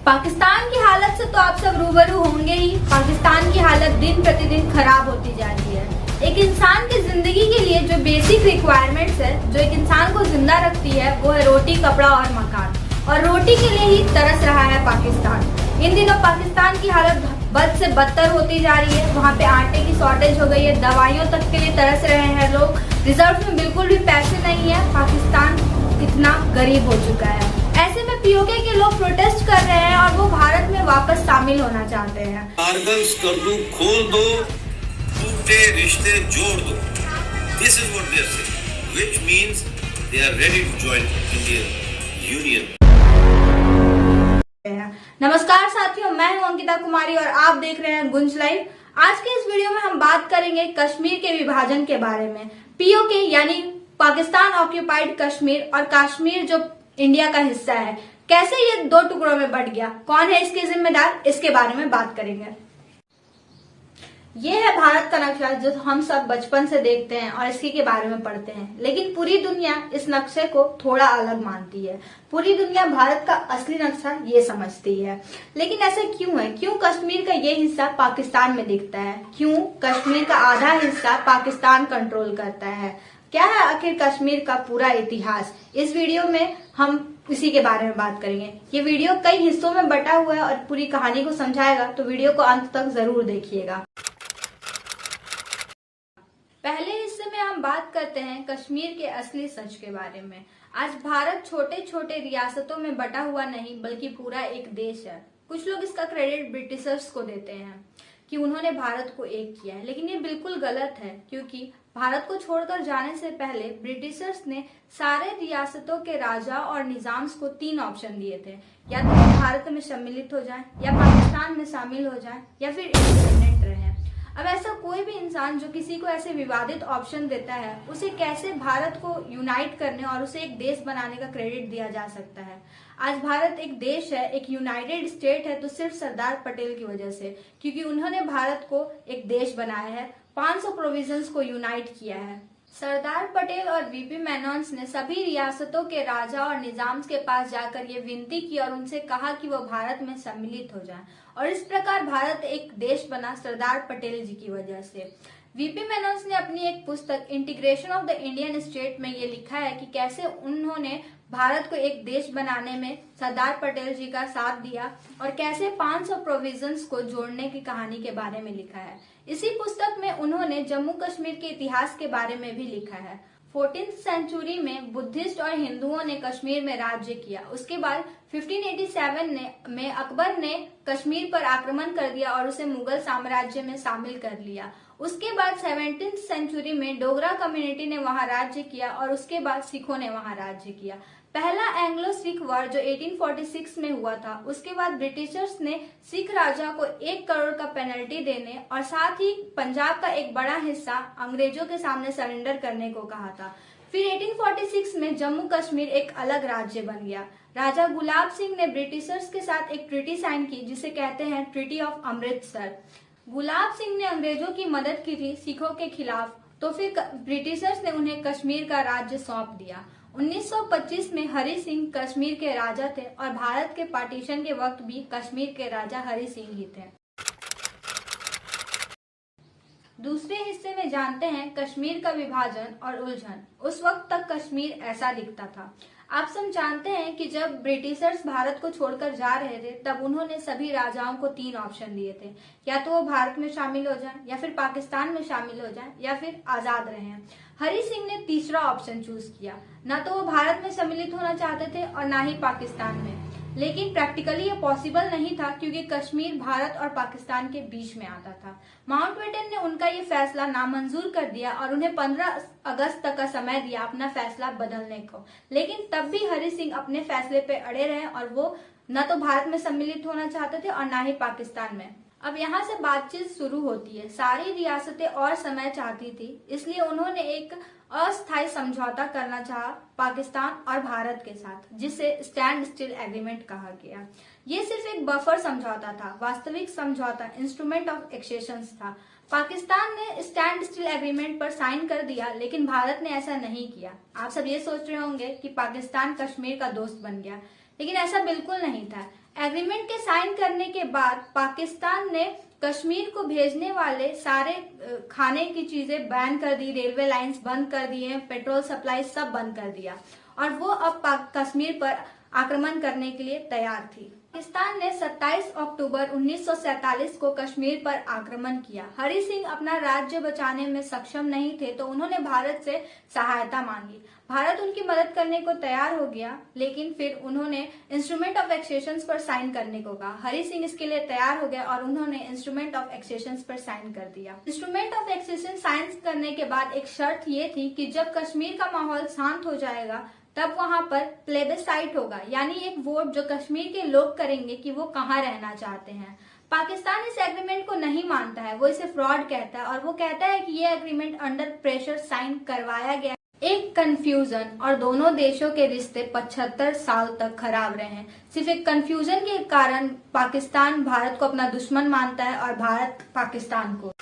पाकिस्तान की हालत से तो आप सब रूबरू होंगे ही। पाकिस्तान की हालत दिन प्रतिदिन खराब होती जा रही है। एक इंसान की जिंदगी के लिए जो बेसिक रिक्वायरमेंट्स है, जो एक इंसान को जिंदा रखती है, वो है रोटी, कपड़ा और मकान। और रोटी के लिए ही तरस रहा है पाकिस्तान। इन दिनों पाकिस्तान की हालत बद से बदतर होती जा रही है। वहाँ पे आटे की शॉर्टेज हो गई है, दवाइयों तक के लिए तरस रहे हैं लोग। रिजर्व में बिल्कुल भी पैसे नहीं है। पाकिस्तान कितना गरीब हो चुका है। ऐसे में पीओके के लोग प्रोटेस्ट कर रहे हैं और वो भारत में वापस शामिल होना चाहते हैं। कारगिल स्कर्दू खोल दो, टूटे रिश्ते जोड़ दो। This is what they are saying, which means they are ready to join Indian union. नमस्कार साथियों, मैं हूं अंकिता कुमारी और आप देख रहे हैं गुंज लाइव। आज के इस वीडियो में हम बात करेंगे कश्मीर के विभाजन के बारे में। पीओके यानी पाकिस्तान ऑक्यूपाइड कश्मीर और कश्मीर जो इंडिया का हिस्सा है, कैसे ये दो टुकड़ों में बंट गया, कौन है इसके जिम्मेदार, इसके बारे में बात करेंगे। ये है भारत का नक्शा जो हम सब बचपन से देखते हैं और इसी के बारे में पढ़ते हैं। लेकिन पूरी दुनिया इस नक्शे को थोड़ा अलग मानती है। पूरी दुनिया भारत का असली नक्शा ये समझती है। लेकिन ऐसा क्यों है? क्यों कश्मीर का ये हिस्सा पाकिस्तान में दिखता है? क्यों कश्मीर का आधा हिस्सा पाकिस्तान कंट्रोल करता है? क्या है आखिर कश्मीर का पूरा इतिहास? इस वीडियो में हम इसी के बारे में बात करेंगे। ये वीडियो कई हिस्सों में बटा हुआ है और पूरी कहानी को समझाएगा, तो वीडियो को अंत तक जरूर देखिएगा। पहले हिस्से में हम बात करते हैं कश्मीर के असली सच के बारे में। आज भारत छोटे छोटे रियासतों में बटा हुआ नहीं बल्कि पूरा एक देश है। कुछ लोग इसका क्रेडिट ब्रिटिशर्स को देते हैं कि उन्होंने भारत को एक किया है, लेकिन ये बिल्कुल गलत है, क्योंकि भारत को छोड़कर जाने से पहले ब्रिटिशर्स ने सारे रियासतों के राजा और निजाम्स को 3 ऑप्शन दिए थे। या तो वो भारत में सम्मिलित हो जाएं, या पाकिस्तान में शामिल हो जाएं, या फिर इंडिपेंडेंट रहें। अब ऐसा कोई भी इंसान जो किसी को ऐसे विवादित ऑप्शन देता है, उसे कैसे भारत को यूनाइट करने और उसे एक देश बनाने का क्रेडिट दिया जा सकता है? आज भारत एक देश है, एक यूनाइटेड स्टेट है, तो सिर्फ सरदार पटेल की वजह से, क्योंकि उन्होंने भारत को एक देश बनाया है, 500 प्रोविजंस को यूनाइट किया है। सरदार पटेल और वीपी मेनन ने सभी रियासतों के राजा और निजाम्स के पास जाकर ये विनती की और उनसे कहा कि वो भारत में सम्मिलित हो जाएं, और इस प्रकार भारत एक देश बना सरदार पटेल जी की वजह से। वीपी मेनन ने अपनी एक पुस्तक integration of the Indian state में ये लिखा है कि कैसे उन्होंने भारत को एक देश बनाने में सरदार पटेल जी का साथ दिया और कैसे 500 प्रोविजंस को जोड़ने की कहानी के बारे में लिखा है। इसी पुस्तक में उन्होंने जम्मू कश्मीर के इतिहास के बारे में भी लिखा है। 14th सेंचुरी में बुद्धिस्ट और हिंदुओं ने कश्मीर में राज्य किया। उसके बाद 1587 में अकबर ने कश्मीर पर आक्रमण कर दिया और उसे मुगल साम्राज्य में शामिल कर लिया। उसके बाद 17th सेंचुरी में डोगरा कम्युनिटी ने वहां राज्य किया और उसके बाद सिखों ने वहां राज्य किया। पहला एंग्लो सिख वॉर जो 1846 में हुआ था, उसके बाद ब्रिटिशर्स ने सिख राजा को 1 करोड़ का पेनल्टी देने और साथ ही पंजाब का एक बड़ा हिस्सा अंग्रेजों के सामने सरेंडर करने को कहा था। फिर 1846 में जम्मू कश्मीर एक अलग राज्य बन गया। राजा गुलाब सिंह ने ब्रिटिशर्स के साथ एक ट्रीटी साइन की जिसे कहते हैं ट्रीटी ऑफ अमृतसर। गुलाब सिंह ने अंग्रेजों की मदद की थी सिखों के खिलाफ, तो फिर ब्रिटिशर्स ने उन्हें कश्मीर का राज्य सौंप दिया। 1925 में हरि सिंह कश्मीर के राजा थे और भारत के पार्टीशन के वक्त भी कश्मीर के राजा हरि सिंह ही थे। दूसरे हिस्से में जानते हैं कश्मीर का विभाजन और उलझन। उस वक्त तक कश्मीर ऐसा दिखता था। आप सब जानते हैं कि जब ब्रिटिशर्स भारत को छोड़कर जा रहे थे, तब उन्होंने सभी राजाओं को 3 ऑप्शन दिए थे। या तो वो भारत में शामिल हो जाएं, या फिर पाकिस्तान में शामिल हो जाएं, या फिर आजाद रहें। हरि सिंह ने तीसरा ऑप्शन चूज किया। ना तो वो भारत में सम्मिलित होना चाहते थे और ना ही पाकिस्तान में। लेकिन प्रैक्टिकली ये पॉसिबल नहीं था, क्योंकि कश्मीर भारत और पाकिस्तान के बीच में आता था। माउंटबेटन ने उनका ये फैसला नामंजूर कर दिया और उन्हें 15 अगस्त तक का समय दिया अपना फैसला बदलने को। लेकिन तब भी हरि सिंह अपने फैसले पे अड़े रहे और वो न तो भारत में सम्मिलित होना चाहते थे और ना ही पाकिस्तान में। अब यहाँ से बातचीत शुरू होती है। सारी रियासतें और समय चाहती थी, इसलिए उन्होंने एक अस्थायी समझौता करना चाहा पाकिस्तान और भारत के साथ, जिसे स्टैंड स्टिल एग्रीमेंट कहा गया। ये सिर्फ एक बफर समझौता था। वास्तविक समझौता इंस्ट्रूमेंट ऑफ एक्सेशंस था। पाकिस्तान ने स्टैंड स्टिल एग्रीमेंट पर साइन कर दिया, लेकिन भारत ने ऐसा नहीं किया। आप सब ये सोच रहे होंगे कि पाकिस्तान कश्मीर का दोस्त बन गया, लेकिन ऐसा बिल्कुल नहीं था। एग्रीमेंट के साइन करने के बाद पाकिस्तान ने कश्मीर को भेजने वाले सारे खाने की चीजें बैन कर दी, रेलवे लाइंस बंद कर दिए, पेट्रोल सप्लाई सब बंद कर दिया और वो अब कश्मीर पर आक्रमण करने के लिए तैयार थी। पाकिस्तान ने 27 अक्टूबर 1947 को कश्मीर पर आक्रमण किया। हरि सिंह अपना राज्य बचाने में सक्षम नहीं थे तो उन्होंने भारत से सहायता मांगी। भारत उनकी मदद करने को तैयार हो गया, लेकिन फिर उन्होंने इंस्ट्रूमेंट ऑफ एक्सेशन पर साइन करने को कहा। हरि सिंह इसके लिए तैयार हो गए और उन्होंने इंस्ट्रूमेंट ऑफ एक्सेशन पर साइन कर दिया। इंस्ट्रूमेंट ऑफ एक्सेशन साइन करने के बाद एक शर्त ये थी कि जब कश्मीर का माहौल शांत हो जाएगा तब वहां पर प्लेबिसाइट होगा, यानी एक वोट जो कश्मीर के लोग करेंगे कि वो कहाँ रहना चाहते हैं। पाकिस्तान इस एग्रीमेंट को नहीं मानता है, वो इसे फ्रॉड कहता है और वो कहता है कि ये एग्रीमेंट अंडर प्रेशर साइन करवाया गया। एक कंफ्यूजन और दोनों देशों के रिश्ते 75 साल तक खराब रहे हैं। सिर्फ एक कंफ्यूजन के कारण पाकिस्तान भारत को अपना दुश्मन मानता है और भारत पाकिस्तान को।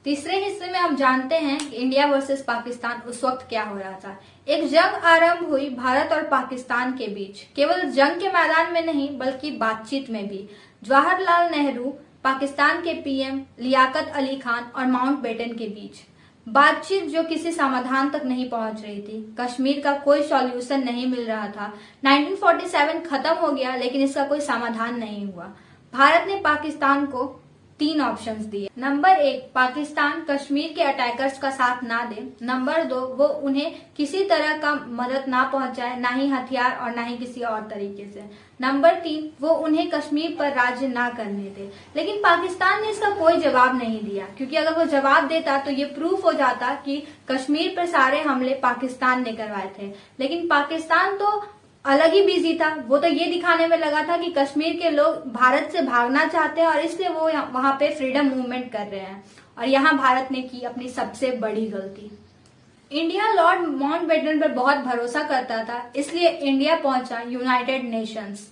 तीसरे हिस्से में हम जानते हैं कि इंडिया वर्सेस पाकिस्तान उस वक्त क्या हो रहा था। एक जंग आरंभ हुई भारत और पाकिस्तान के बीच, केवल जंग के मैदान में नहीं बल्कि बातचीत में भी। जवाहरलाल नेहरू, पाकिस्तान के पीएम लियाकत अली खान और माउंटबेटन के बीच बातचीत जो किसी समाधान तक नहीं पहुंच रही थी। कश्मीर का कोई सॉल्यूशन नहीं मिल रहा था। 1947 खत्म हो गया लेकिन इसका कोई समाधान नहीं हुआ। भारत ने पाकिस्तान को 3 ऑप्शंस दिए। नंबर 1, पाकिस्तान कश्मीर के अटैकर्स का साथ ना दे। नंबर 2, वो उन्हें किसी तरह का मदद ना पहुंचाए, ना ही हथियार और ना ही किसी और तरीके से। नंबर 3, वो उन्हें कश्मीर पर राज्य ना करने दे। लेकिन पाकिस्तान ने इसका कोई जवाब नहीं दिया, क्योंकि अगर वो जवाब देता तो ये प्रूफ हो जाता कि कश्मीर पर सारे हमले पाकिस्तान ने करवाए थे। लेकिन पाकिस्तान तो अलग ही बिजी था। वो तो ये दिखाने में लगा था कि कश्मीर के लोग भारत से भागना चाहते हैं और इसलिए वो वहां पे फ्रीडम मूवमेंट कर रहे हैं। और यहाँ भारत ने की अपनी सबसे बड़ी गलती। इंडिया लॉर्ड माउंटबेटन पर बहुत भरोसा करता था, इसलिए इंडिया पहुंचा यूनाइटेड नेशंस,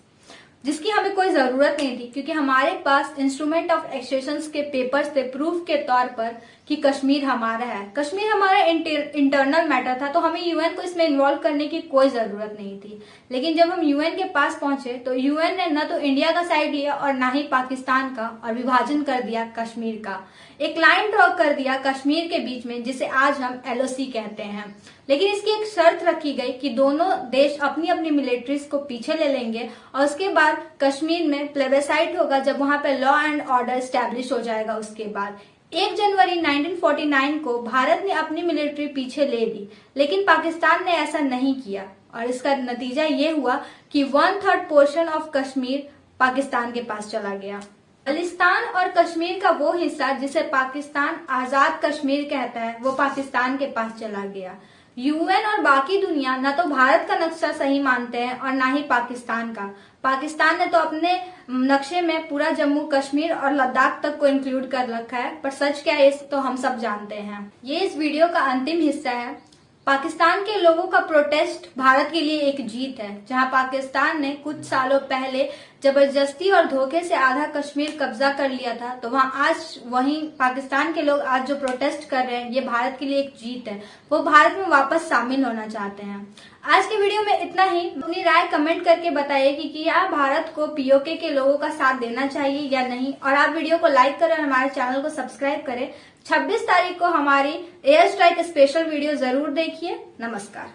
जिसकी हमें कोई जरूरत नहीं थी, क्योंकि हमारे पास इंस्ट्रूमेंट ऑफ एक्सेशन के पेपर्स थे प्रूफ के तौर पर कि कश्मीर हमारा है। कश्मीर हमारा इंटरनल मैटर था, तो हमें यूएन को इसमें इन्वॉल्व करने की कोई जरूरत नहीं थी। लेकिन जब हम यूएन के पास पहुंचे तो यूएन ने न तो इंडिया का साइड लिया और न ही पाकिस्तान का, और विभाजन कर दिया कश्मीर का। एक लाइन ड्रॉ कर दिया कश्मीर के बीच में, जिसे आज हम LOC कहते हैं। लेकिन इसकी एक शर्त रखी गई कि दोनों देश अपनी अपनी मिलिट्रीज को पीछे ले लेंगे और उसके बाद कश्मीर में प्लेबिसाइट होगा, जब वहां पे लॉ एंड ऑर्डर स्टैब्लिश हो जाएगा। उसके बाद 1 जनवरी 1949 को भारत ने अपनी मिलिट्री पीछे ले ली, लेकिन पाकिस्तान ने ऐसा नहीं किया और इसका नतीजा ये हुआ कि 1/3 पोर्शन ऑफ कश्मीर पाकिस्तान के पास चला गया। बलिस्तान और कश्मीर का वो हिस्सा जिसे पाकिस्तान आजाद कश्मीर कहता है, वो पाकिस्तान के पास चला गया। यूएन और बाकी दुनिया न तो भारत का नक्शा सही मानते हैं और न ही पाकिस्तान का। पाकिस्तान ने तो अपने नक्शे में पूरा जम्मू कश्मीर और लद्दाख तक को इंक्लूड कर रखा है, पर सच क्या है तो हम सब जानते हैं। ये इस वीडियो का अंतिम हिस्सा है। पाकिस्तान के लोगों का प्रोटेस्ट भारत के लिए एक जीत है। जहां पाकिस्तान ने कुछ सालों पहले जबरदस्ती और धोखे से आधा कश्मीर कब्जा कर लिया था, तो वहां आज वहीं पाकिस्तान के लोग आज जो प्रोटेस्ट कर रहे हैं, ये भारत के लिए एक जीत है। वो भारत में वापस शामिल होना चाहते हैं। आज के वीडियो में इतना ही। अपनी राय कमेंट करके बताइए कि क्या भारत को POK के लोगों का साथ देना चाहिए या नहीं, और आप वीडियो को लाइक करें और हमारे चैनल को सब्सक्राइब करें। 26 तारीख को हमारी एयर स्ट्राइक स्पेशल वीडियो जरूर देखिए। नमस्कार।